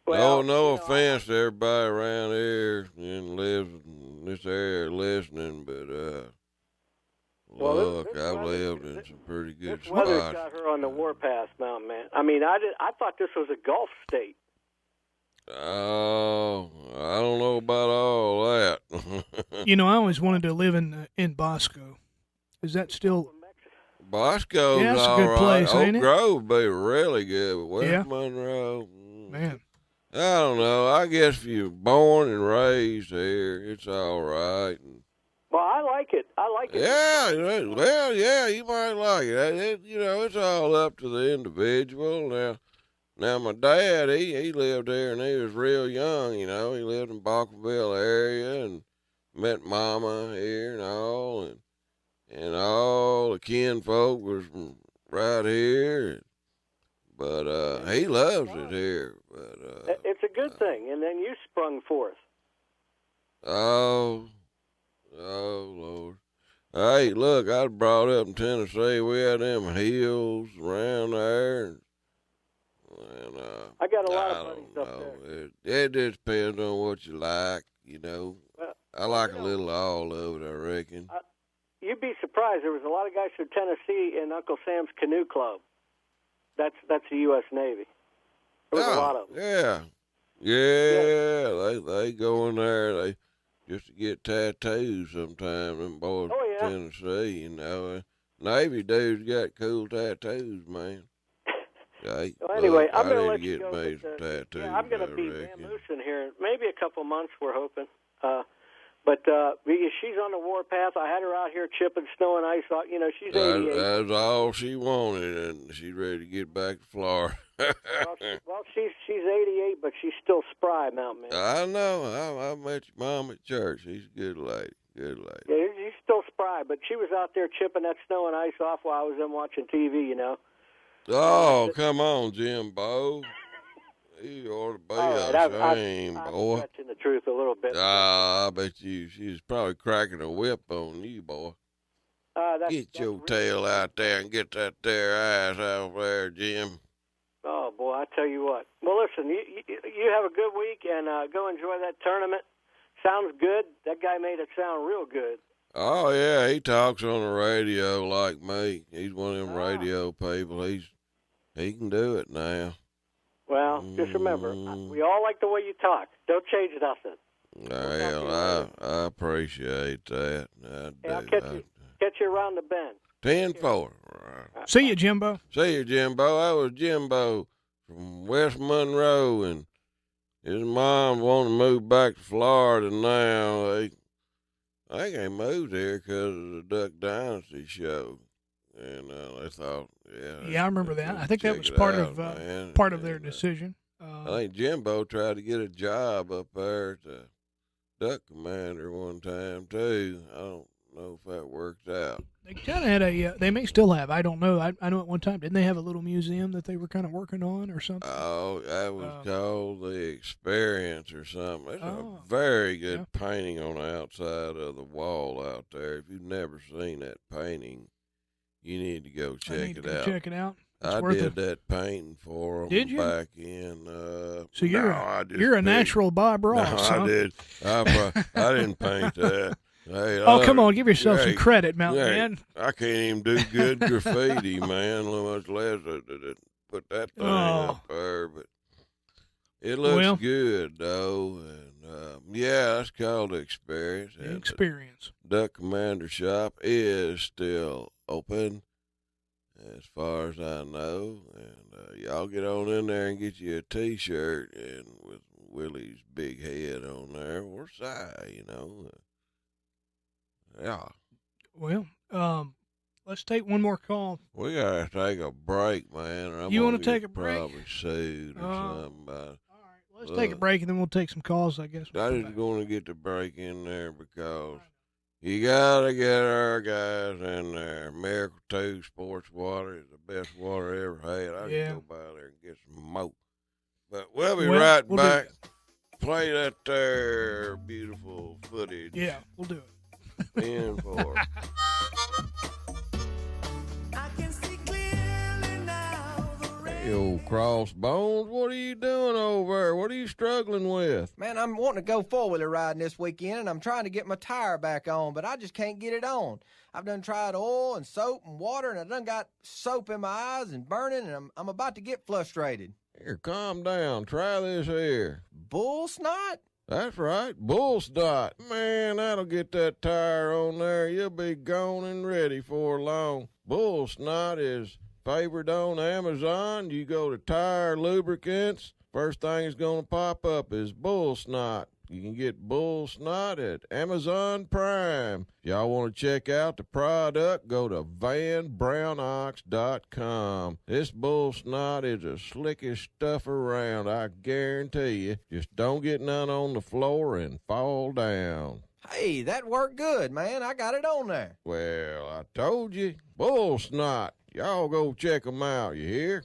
Well, no offense to everybody around here and lives in this area listening, but look, I've lived in some pretty good this weather's spots. got her on the warpath, mountain man. I mean, I thought this was a Gulf state. Oh, I don't know about all that. I always wanted to live in Bosco. Is that still? Bosco's Yeah, it's a all good right. place, Oak ain't it? Grove would be really good, but West Monroe, Man. I don't know. I guess if you're born and raised here, it's all right. Well, I like it. Yeah, well, yeah, you might like it. It's all up to the individual. Now my dad, he lived there and he was real young. He lived in Balkanville area and met Mama here and all, and all the kin folk was from right here. But he loves it here. But it's a good thing. And then you sprung forth. Oh, Lord. Hey, look, I was brought up in Tennessee. We had them hills around there. And I got a lot of buddies up there. It just depends on what you like, Well, I like a little all of it, I reckon. You'd be surprised. There was a lot of guys from Tennessee in Uncle Sam's Canoe Club. That's the U.S. Navy. There was a lot of them. Yeah. They go in there. Just to get tattoos sometimes, them boys from Tennessee, Navy dudes got cool tattoos, man. Well, anyway, I'm going to let you go. Tattoos, I'm going to be vamoosing here. Maybe a couple months, we're hoping. But she's on the warpath. I had her out here chipping snow and ice. She's 88. That's all she wanted, and she's ready to get back to Florida. well, she's 88, but she's still spry, Mountain Man. I know. I met your mom at church. She's a good lady. Good lady. Yeah, she's still spry, but she was out there chipping that snow and ice off while I was in watching TV, Oh, come on, Jimbo. You ought to be ashamed, boy. I'm stretching the truth a little bit. I bet she's probably cracking a whip on you, boy. Get your tail out there and get that there ass out there, Jim. Oh, boy, I tell you what. Well, listen, you have a good week and go enjoy that tournament. Sounds good. That guy made it sound real good. Oh, yeah, he talks on the radio like me. He's one of them radio people. He can do it now. Well, just remember, we all like the way you talk. Don't change nothing. Well, I appreciate that. I'll catch you around the bend. 10-4. See you, Jimbo. See you, Jimbo. That was Jimbo from West Monroe, and his mom wanted to move back to Florida now. I think they moved here because of the Duck Dynasty show. And they thought, I remember that. I think that was part of their decision. I think Jimbo tried to get a job up there at the Duck Commander one time too. I don't know if that worked out. They kind of had they may still have. I don't know. I know at one time, didn't they have a little museum that they were kind of working on or something? Oh, that was called The Experience or something. There's a very good painting on the outside of the wall out there. If you've never seen that painting, you need to go check it out. Check it out. I did that painting for them. Did you? Back in. So you're a natural Bob Ross. No, I did. I didn't paint that. Hey, come on, give yourself some credit, Mountain Man. I can't even do good graffiti, man. Much less put that thing Oh. up there, but it looks good though. And yeah, that's called experience. And Experience. the Duck Commander shop is still open, as far as I know. And y'all get on in there and get you a T-shirt and with Willie's big head on there, or Si, you know. Yeah. Well, let's take one more call. We gotta take a break, man. Or I'm You gonna want to take a get break? Probably sued or something. But Let's take a break and then we'll take some calls, I guess. I just going to get the break in there because you gotta get our guys in there. Miracle 2 Sports Water is the best water I ever had. I can go by there and get some more. But we'll be right back. Play that there beautiful footage. Yeah, we'll do it. In for Hey, old Crossbones, what are you doing over there? What are you struggling with? Man, I'm wanting to go four-wheeler riding this weekend, and I'm trying to get my tire back on, but I just can't get it on. I've done tried oil and soap and water, and I done got soap in my eyes and burning, and I'm about to get frustrated. Here, calm down. Try this here. Bull snot? That's right, bull snot. Man, that'll get that tire on there. You'll be gone and ready for long. Bull snot is favored on Amazon. You go to tire lubricants, first thing that's going to pop up is bull snot. You can get bull snot at Amazon Prime. If y'all want to check out the product, go to vanbrownox.com. This bull snot is the slickest stuff around, I guarantee you. Just don't get none on the floor and fall down. Hey, that worked good, man. I got it on there. Well, I told you, bull snot. Y'all go check them out, you hear?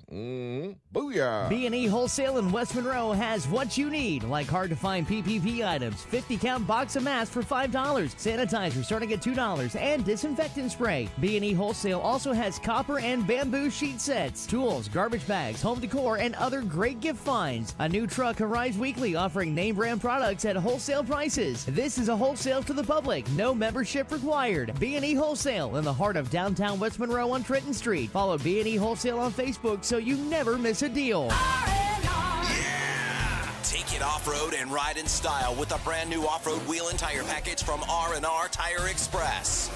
Booyah! B&E Wholesale in West Monroe has what you need, like hard-to-find PPP items, 50-count box of masks for $5, sanitizer starting at $2, and disinfectant spray. B&E Wholesale also has copper and bamboo sheet sets, tools, garbage bags, home decor, and other great gift finds. A new truck arrives weekly offering name-brand products at wholesale prices. This is a wholesale to the public, no membership required. B&E Wholesale in the heart of downtown West Monroe on Trenton Street. Follow B&E Wholesale on Facebook so you never miss a deal. Yeah! Take it off-road and ride in style with a brand new off-road wheel and tire package from R&R Tire Express.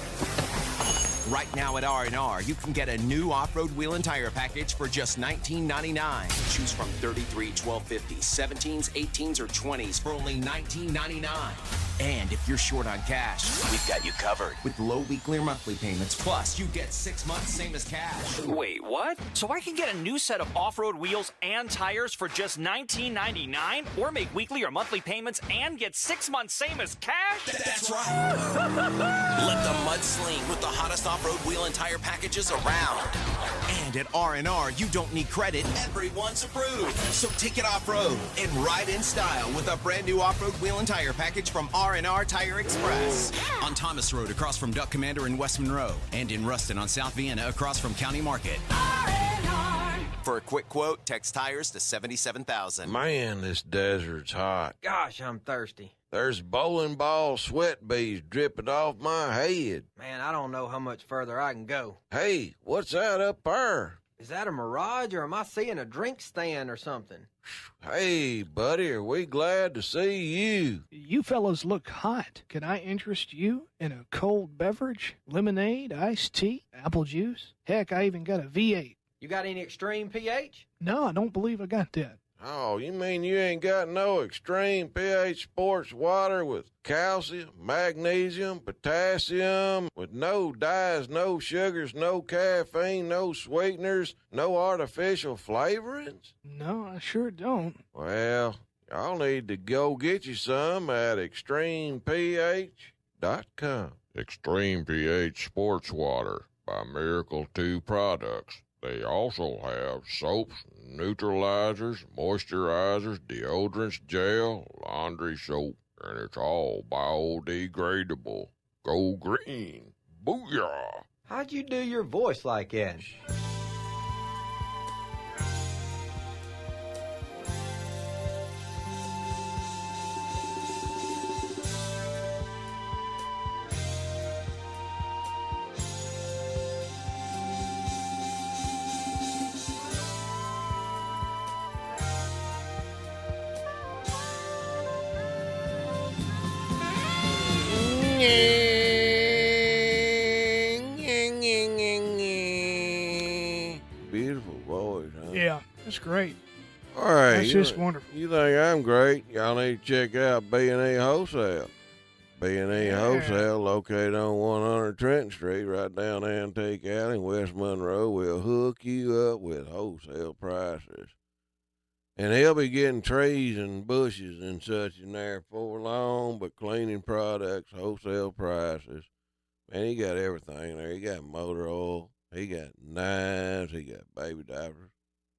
Right now at R&R, you can get a new off-road wheel and tire package for just $19.99. Choose from 33, 1250, 17s, 18s, or 20s for only $19.99. And if you're short on cash, we've got you covered with low weekly or monthly payments. Plus, you get 6 months, same as cash. Wait, what? So I can get a new set of off-road wheels and tires for just $19.99? Or make weekly or monthly payments and get 6 months, same as cash? That's right. Let the mud sling with the hottest off-road wheel and tire packages around. And at R&R, you don't need credit. Everyone's approved. So take it off-road and ride in style with a brand new off-road wheel and tire package from R&R Tire Express. On Thomas Road across from Duck Commander in West Monroe. And in Ruston on South Vienna across from County Market. R&R. For a quick quote, text tires to 77,000. Man, this desert's hot. Gosh, I'm thirsty. There's bowling ball sweat beads dripping off my head. Man, I don't know how much further I can go. Hey, what's that up there? Is that a mirage, or am I seeing a drink stand or something? Hey, buddy, are we glad to see you? You fellows look hot. Can I interest you in a cold beverage? Lemonade, iced tea, apple juice? Heck, I even got a V8. You got any extreme pH? No, I don't believe I got that. Oh, you mean you ain't got no extreme pH sports water with calcium, magnesium, potassium, with no dyes, no sugars, no caffeine, no sweeteners, no artificial flavorings? No, I sure don't. Well, y'all need to go get you some at extremeph.com. Extreme pH Sports Water by Miracle 2 Products. They also have soaps, neutralizers, moisturizers, deodorants, gel, laundry soap, and it's all biodegradable. Go green. Booyah! How'd you do your voice like that? Beautiful voice, huh? Yeah, that's great. All right. That's just wonderful. You think I'm great? Y'all need to check out B&E Wholesale. B&E Wholesale, located on 100 Trenton Street, right down Antique Alley in West Monroe, will hook you up with wholesale prices. And he'll be getting trees and bushes and such in there for long, but cleaning products, wholesale prices. Man, he got everything there. He got motor oil. He got knives. He got baby diapers.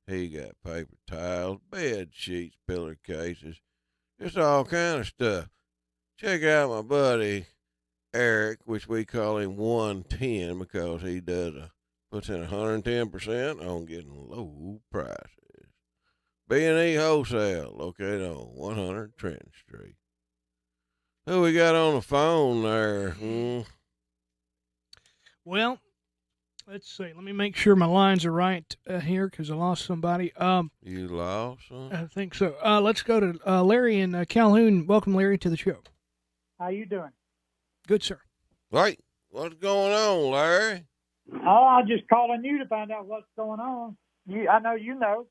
He got paper towels, bed sheets, pillow cases, just all kind of stuff. Check out my buddy Eric, which we call him 110 because he puts in 110% on getting low prices. B&E Wholesale, located on 100 Trenton Street. Who we got on the phone there? Well, let's see. Let me make sure my lines are right here because I lost somebody. You lost some? I think so. Let's go to Larry in Calhoun. Welcome, Larry, to the show. How you doing? Good, sir. Right. What's going on, Larry? Oh, I'm just calling you to find out what's going on. I know you know.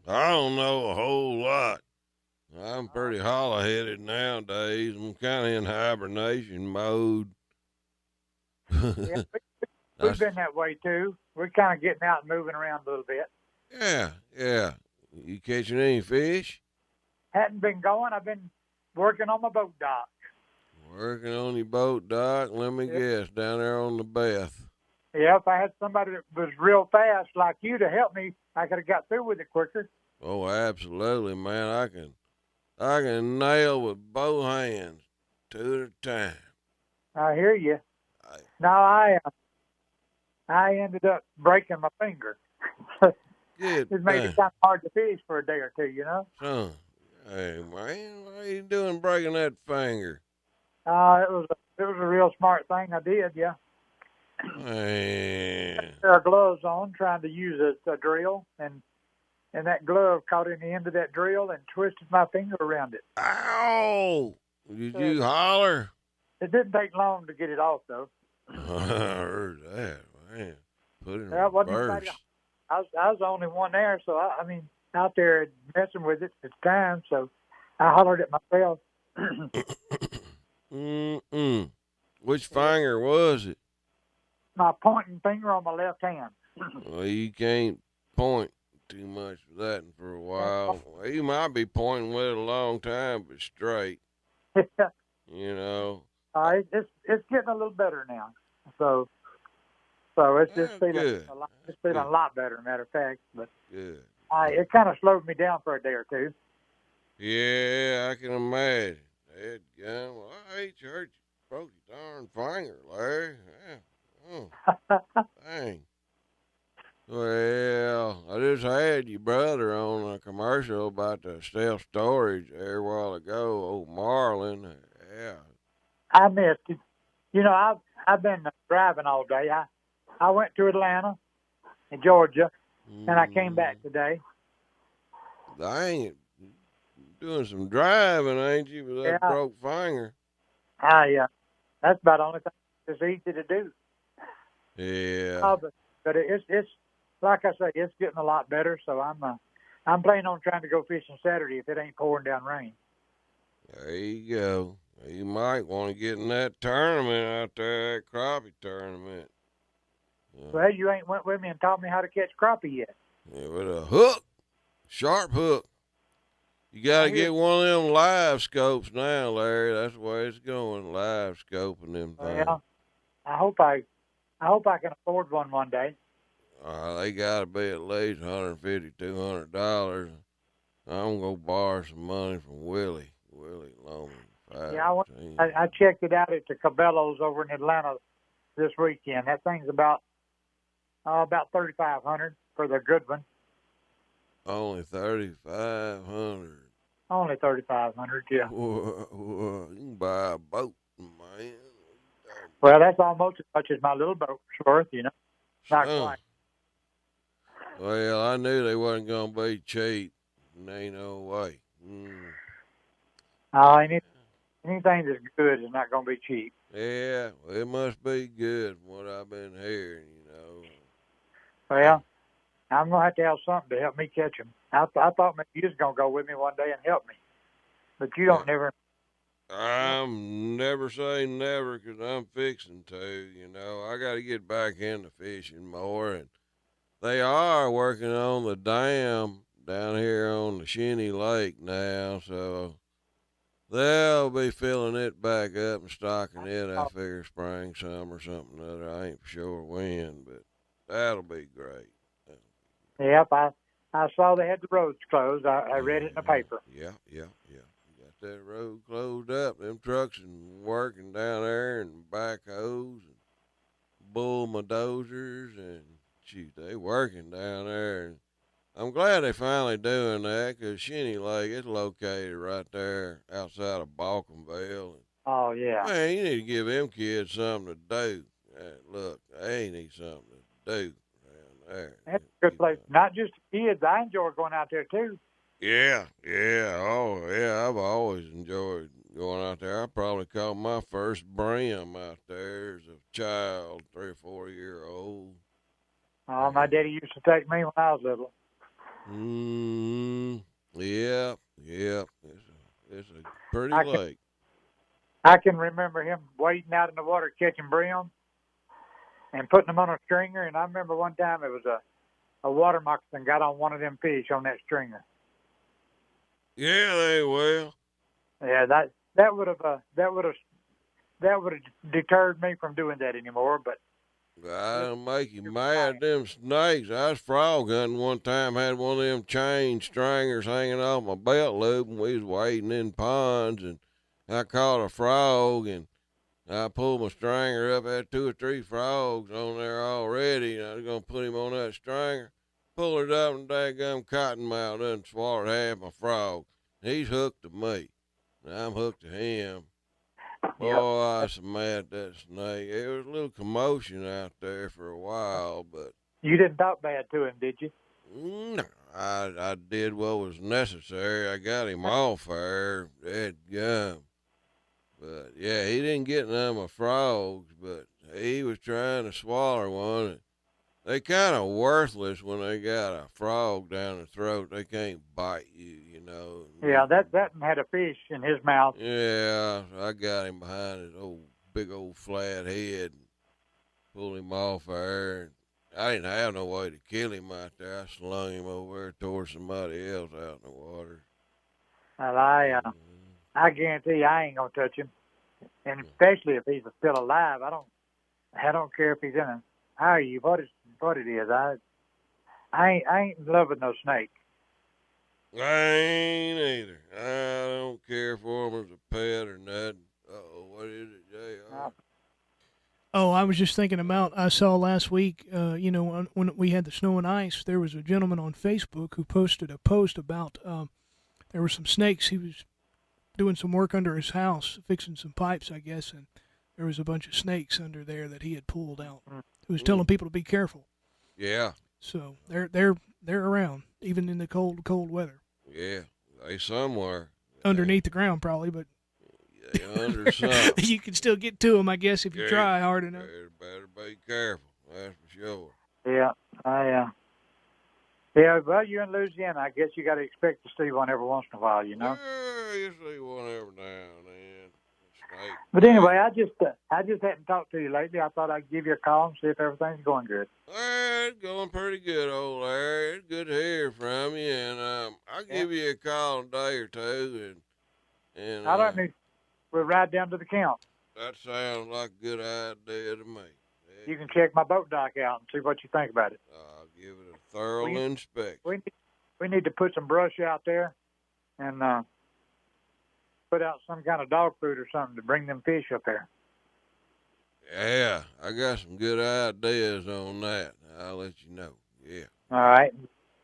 I don't know a whole lot. I'm pretty hollow-headed nowadays. I'm kind of in hibernation mode. Yeah, we've been that way, too. We're kind of getting out and moving around a little bit. Yeah. You catching any fish? Hadn't been going. I've been working on my boat dock. Working on your boat dock? Let me guess, down there on the Beth. Yeah, if I had somebody that was real fast like you to help me, I could have got through with it quicker. Oh, absolutely, man. I can nail with both hands, 2 at a time. I hear you. Now I ended up breaking my finger. Good. It made it kind of hard to fish for a day or two, you know. Son, hey man, what are you doing breaking that finger? It was a real smart thing I did, yeah. Man. I had a pair of gloves on, trying to use a drill, and that glove caught in the end of that drill and twisted my finger around it. Ow! Did you holler? It didn't take long to get it off, though. I heard that, man. Put it in Wasn't reverse. nobody- I was the only one there, so I mean, out there messing with it at the time, so I hollered at myself. Which finger was it? My pointing finger on my left hand. Well, you can't point too much with that for a while. Well, you might be pointing with it a long time, but straight. You know. It's getting a little better now, so it's just feeling good. a lot better, matter of fact. But Good. it kind of slowed me down for a day or two. Yeah, I can imagine. That gun. Well, I hate you hurt you broke your darn finger, Larry. Yeah. Oh, dang. Well, I just had your brother on a commercial about the self-storage there a while ago, old Marlin. Yeah. I missed it. You know, I've been driving all day. I went to Atlanta, in Georgia, and I came back today. Dang it. Doing some driving, ain't you, with that broke finger? That's about the only thing that's easy to do. Yeah. But it's like I say, it's getting a lot better. So I'm planning on trying to go fishing Saturday if it ain't pouring down rain. There you go. You might want to get in that tournament out there, that crappie tournament. Well, you ain't went with me and taught me how to catch crappie yet. Yeah, with a hook, sharp hook. You got to get one of them live scopes now, Larry. That's the way it's going, live scoping them things. Well, I hope I can afford one day. They got to be at least $150, $200. I'm going to borrow some money from Willie Loman. Yeah, I checked it out at the Cabela's over in Atlanta this weekend. That thing's about $3,500 for the good one. Only $3,500. Only $3,500, yeah. Whoa, you can buy a boat, man. Well, that's almost as much as my little boat's worth, you know. Not quite. Well, I knew they wasn't going to be cheap. Ain't no way. anything that's good is not going to be cheap. Yeah, well, it must be good from what I've been hearing, you know. Well, I'm going to have something to help me catch them. I thought maybe you was going to go with me one day and help me. But you don't never. I'm never say never, 'cause I'm fixing to, you know. I got to get back into fishing more, and they are working on the dam down here on the Shinny Lake now, so they'll be filling it back up and stocking it, I figure spring, summer, something or other. I ain't for sure when, but that'll be great. Yep, I saw they had the roads closed. I read it in the paper. Yeah. You got that road closed up. Them trucks and working down there, and backhoes and bull bulldozers, and shoot, they working down there. And I'm glad they finally doing that, 'cause Shinny Lake is located right there outside of Balkanville. Oh, yeah. Man, you need to give them kids something to do. Look, they need something to do down there. That's a good place. Not just the kids. I enjoy going out there, too. Yeah. Oh, yeah, I've always enjoyed going out there. I probably caught my first brim out there as a child, 3 or 4 year old. Oh, my daddy used to take me when I was little. Yeah. It's a pretty lake. I can remember him wading out in the water catching brim and putting them on a stringer. And I remember one time it was a water moccasin got on one of them fish on that stringer. Yeah, they will. Yeah, that would have deterred me from doing that anymore. But That'll make you mad. Them snakes. I was frog hunting one time, had one of them chain stringers hanging off my belt loop, and we was wading in ponds, and I caught a frog, and I pulled my stringer up, had 2 or 3 frogs on there already, and I was going to put him on that stringer. Pulled it up, and daggum cottonmouth done swallowed half my frog. He's hooked to me, and I'm hooked to him. Boy, I was mad at that snake. There was a little commotion out there for a while, but... You didn't talk bad to him, did you? No, I did what was necessary. I got him off there. That gum. But, yeah, he didn't get none of my frogs, but he was trying to swallow one. They kind of worthless when they got a frog down the throat. They can't bite you, you know. Yeah, that had a fish in his mouth. Yeah, so I got him behind his big old flat head and pulled him off there. I didn't have no way to kill him out there. I slung him over there towards somebody else out in the water. Well, I guarantee you I ain't gonna touch him, and especially if he's still alive. I don't care if he's in a. How are you? What it is? I ain't in love with no snake. I ain't either. I don't care for him as a pet or nothing. What is it, JR? Oh, I was just thinking about, I saw last week, when we had the snow and ice, there was a gentleman on Facebook who posted a post about there were some snakes. He was doing some work under his house, fixing some pipes, I guess, and there was a bunch of snakes under there that he had pulled out. He was telling people to be careful. Yeah. So they're around, even in the cold weather. Yeah, they somewhere. Underneath the ground, probably, but under something. You can still get to them, I guess, if you try hard enough. Better be careful, that's for sure. Yeah, well, you're in Louisiana. I guess you got to expect to see one every once in a while, you know? Yeah, you see one every now and then. But anyway, I just hadn't talked to you lately. I thought I'd give you a call and see if everything's going good. It's going pretty good, old Larry. It's good to hear from you, and I'll give you a call in a day or two. And I don't need. We'll ride down to the camp. That sounds like a good idea to me. Yeah. You can check my boat dock out and see what you think about it. I'll give it a thorough inspection. We need to put some brush out there and put out some kind of dog food or something to bring them fish up there. Yeah, I got some good ideas on that. I'll let you know. Yeah. All right.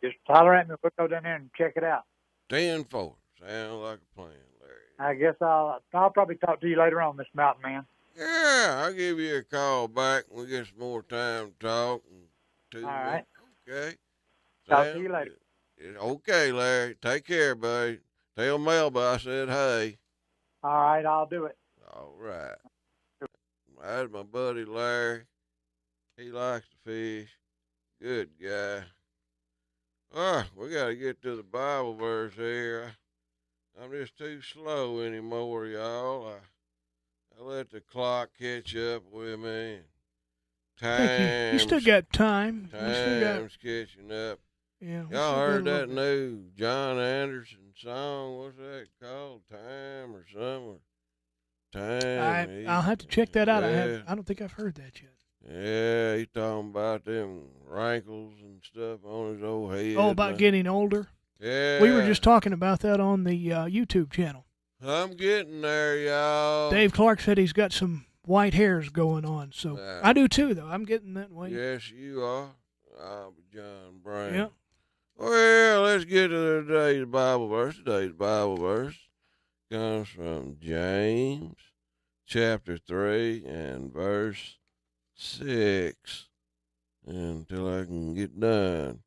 Just holler at me. We'll go down there and check it out. 10-4. Sounds like a plan, Larry. I guess I'll probably talk to you later on, Mr. Mountain Man. Yeah, I'll give you a call back when we get some more time to talk. All right. Okay. Talk to you later. Okay, Larry. Take care, buddy. Tell Melba I said hey. All right, I'll do it. All right. That's my buddy Larry. He likes to fish. Good guy. We got to get to the Bible verse here. I'm just too slow anymore, y'all. I let the clock catch up with me. You still got time. Time's catching up. Yeah. Y'all heard that new John Anderson song? What's that called? Time or something? Time. I'll have to check that out. Yeah. I don't think I've heard that yet. Yeah, he talking about them wrinkles and stuff on his old head. Oh, about getting older? Yeah. We were just talking about that on the YouTube channel. I'm getting there, y'all. Dave Clark said he's got some white hairs going on, so I do too, though. I'm getting that way. Yes, you are. I'll be John Brown. Yep. Well, let's get to today's Bible verse. Today's Bible verse comes from James chapter 3 and verse 6. Until I can get done.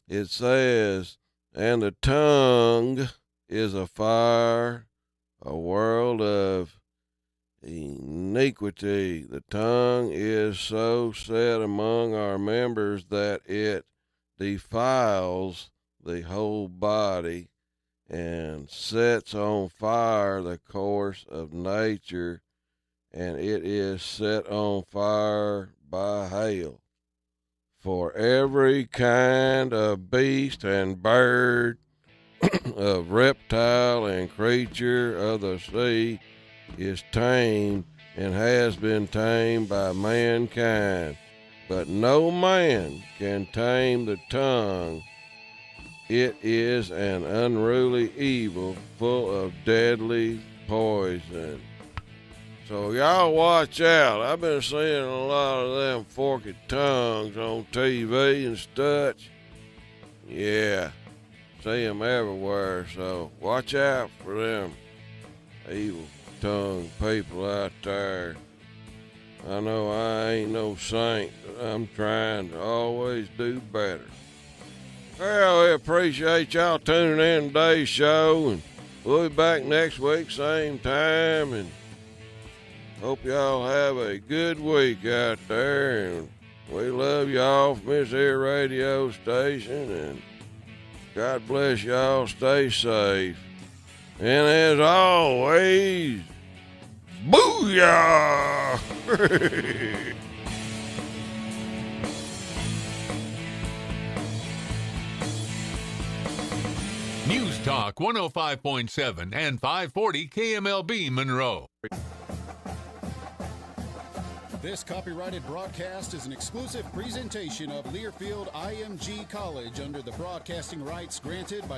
It says, and the tongue is a fire, a world of iniquity. The tongue is so set among our members that it defiles the whole body and sets on fire the course of nature, and it is set on fire by hell. For every kind of beast and bird, of reptile and creature of the sea is tamed and has been tamed by mankind. But no man can tame the tongue. It is an unruly evil full of deadly poison. So y'all watch out. I've been seeing a lot of them forked tongues on TV and such. Yeah, see them everywhere. So watch out for them evil tongue people out there. I know I ain't no saint, but I'm trying to always do better. Well, we appreciate y'all tuning in today's show, and we'll be back next week, same time, and hope y'all have a good week out there, and we love y'all from this here radio station, and God bless y'all, stay safe, and as always, booyah! News Talk 105.7 and 540 KMLB Monroe. This copyrighted broadcast is an exclusive presentation of Learfield IMG College under the broadcasting rights granted by